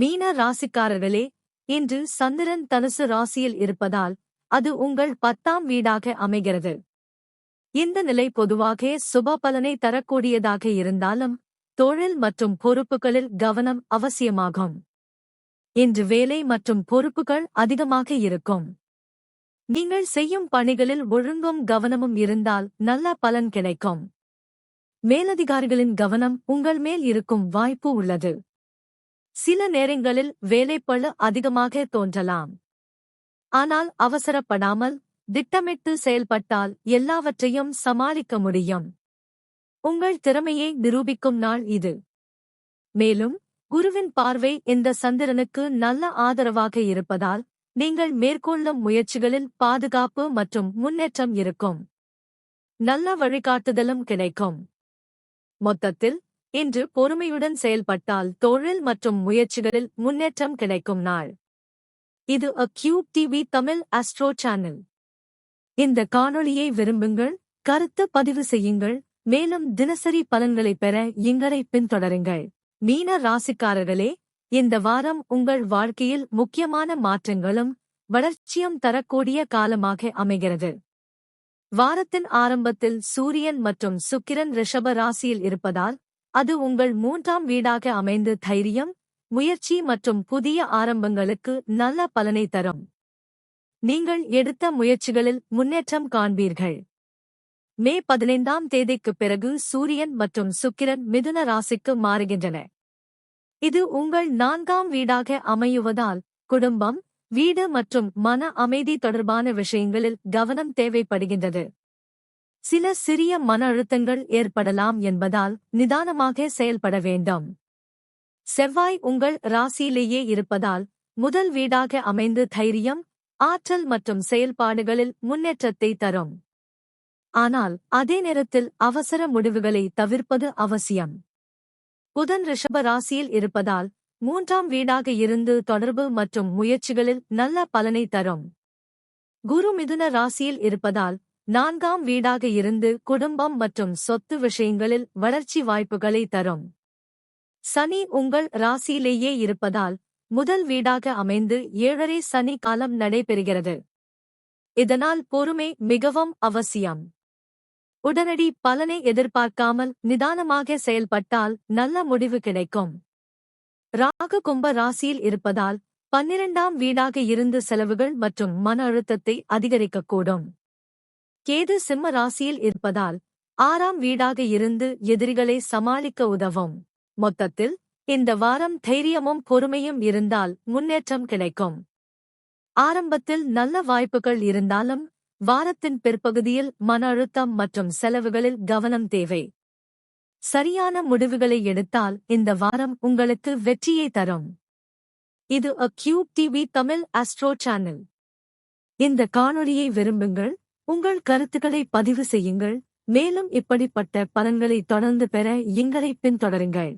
மீன ராசிக்காரர்களே, இன்று சந்திரன் தனுசு ராசியில் இருப்பதால் அது உங்கள் 10ஆம் வீடாக அமைகிறது. இந்த நிலை பொதுவாக சுப பலனை தரக்கூடியதாக இருந்தாலும் தொழில் மற்றும் பொறுப்புகளில் கவனம் அவசியமாகும். இன்று வேலை மற்றும் பொறுப்புகள் அதிகமாக இருக்கும். நீங்கள் செய்யும் பணிகளில் ஒழுங்கும் கவனமும் இருந்தால் நல்ல பலன் கிடைக்கும். மேலதிகாரிகளின் கவனம் உங்கள் மேல் இருக்கும் வாய்ப்பு உள்ளது. சில நேரங்களில் வேலைப்பளு அதிகமாக தோன்றலாம். ஆனால் அவசரப்படாமல் திட்டமிட்டு செயல்பட்டால் எல்லாவற்றையும் சமாளிக்க முடியும். உங்கள் திறமையை நிரூபிக்கும் நாள் இது. மேலும் குருவின் பார்வை இந்த சந்திரனுக்கு நல்ல ஆதரவாக இருப்பதால் நீங்கள் மேற்கொள்ளும் முயற்சிகளில் பாதுகாப்பு மற்றும் முன்னேற்றம் இருக்கும். நல்ல வழிகாட்டுதலும் கிடைக்கும். மொத்தத்தில் இன்று பொறுமையுடன் செயல்பட்டால் தொழில் மற்றும் முயற்சிகளில் முன்னேற்றம் கிடைக்கும் நாள். இது cube TV Tamil astro channel. இந்த காணொளியை விரும்புங்கள், கருத்து பதிவு செய்யுங்கள், மேலும் தினசரி பலன்களை பெற எங்களை பின்தொடருங்கள். மீன ராசிக்காரர்களே, இந்த வாரம் உங்கள் வாழ்க்கையில் முக்கியமான மாற்றங்களும் வளர்ச்சியும் தரக்கூடிய காலமாக அமைகிறது. வாரத்தின் ஆரம்பத்தில் சூரியன் மற்றும் சுக்கிரன் ரிஷப ராசியில் இருப்பதால் அது உங்கள் 3ஆம் வீடாக அமைந்து தைரியம், முயற்சி மற்றும் புதிய ஆரம்பங்களுக்கு நல்ல பலனை தரும். நீங்கள் எடுத்த முயற்சிகளில் முன்னேற்றம் காண்பீர்கள். மே 15ஆம் தேதிக்குப் பிறகு சூரியன் மற்றும் சுக்கிரன் மிதுன ராசிக்கு மாறுகின்றன. இது உங்கள் 4ஆம் வீடாக அமையுவதால் குடும்பம், வீடு மற்றும் மன அமைதி தொடர்பான விஷயங்களில் கவனம் தேவைப்படுகின்றது. சில சிறிய மன அழுத்தங்கள் ஏற்படலாம் என்பதால் நிதானமாக செயல்பட வேண்டும். செவ்வாய் உங்கள் ராசியிலேயே இருப்பதால் முதல் வீடாக அமைந்து தைரியம், ஆற்றல் மற்றும் செயல்பாடுகளில் முன்னேற்றத்தை தரும். ஆனால் அதே நேரத்தில் அவசர முடிவுகளை தவிர்ப்பது அவசியம். புதன் ரிஷப ராசியில் இருப்பதால் 3ஆம் வீடாக இருந்து தொடர்பு மற்றும் முயற்சிகளில் நல்ல பலனை தரும். குரு மிதுன ராசியில் இருப்பதால் 4ஆம் வீடாக இருந்து குடும்பம் மற்றும் சொத்து விஷயங்களில் வளர்ச்சி வாய்ப்புகளை தரும். சனி உங்கள் ராசியிலேயே இருப்பதால் முதல் வீடாக அமைந்து 7.5 சனி காலம் நடைபெறுகிறது. இதனால் பொறுமை மிகவும் அவசியம். உடனடி பலனை எதிர்பார்க்காமல் நிதானமாக செயல்பட்டால் நல்ல முடிவு கிடைக்கும். ராகு கும்ப ராசியில் இருப்பதால் 12ஆம் வீடாக இருந்து செலவுகள் மற்றும் மன அழுத்தத்தை அதிகரிக்கக்கூடும். கேது சிம்ம ராசியில் இருப்பதால் 6ஆம் வீடாக இருந்து எதிரிகளை சமாளிக்க உதவும். மொத்தத்தில் இந்த வாரம் தைரியமும் பொறுமையும் இருந்தால் முன்னேற்றம் கிடைக்கும். ஆரம்பத்தில் நல்ல வாய்ப்புகள் இருந்தாலும் வாரத்தின் பிற்பகுதியில் மன அழுத்தம் மற்றும் செலவுகளில் கவனம் தேவை. சரியான முடிவுகளை எடுத்தால் இந்த வாரம் உங்களுக்கு வெற்றியை தரும். இது cube TV Tamil astro channel. இந்த காணொளியை விரும்புங்கள், உங்கள் கருத்துக்களை பதிவு செய்யுங்கள், மேலும் இப்படிப்பட்ட பலன்களை தொடர்ந்து பெற எங்களை பின்தொடருங்கள்.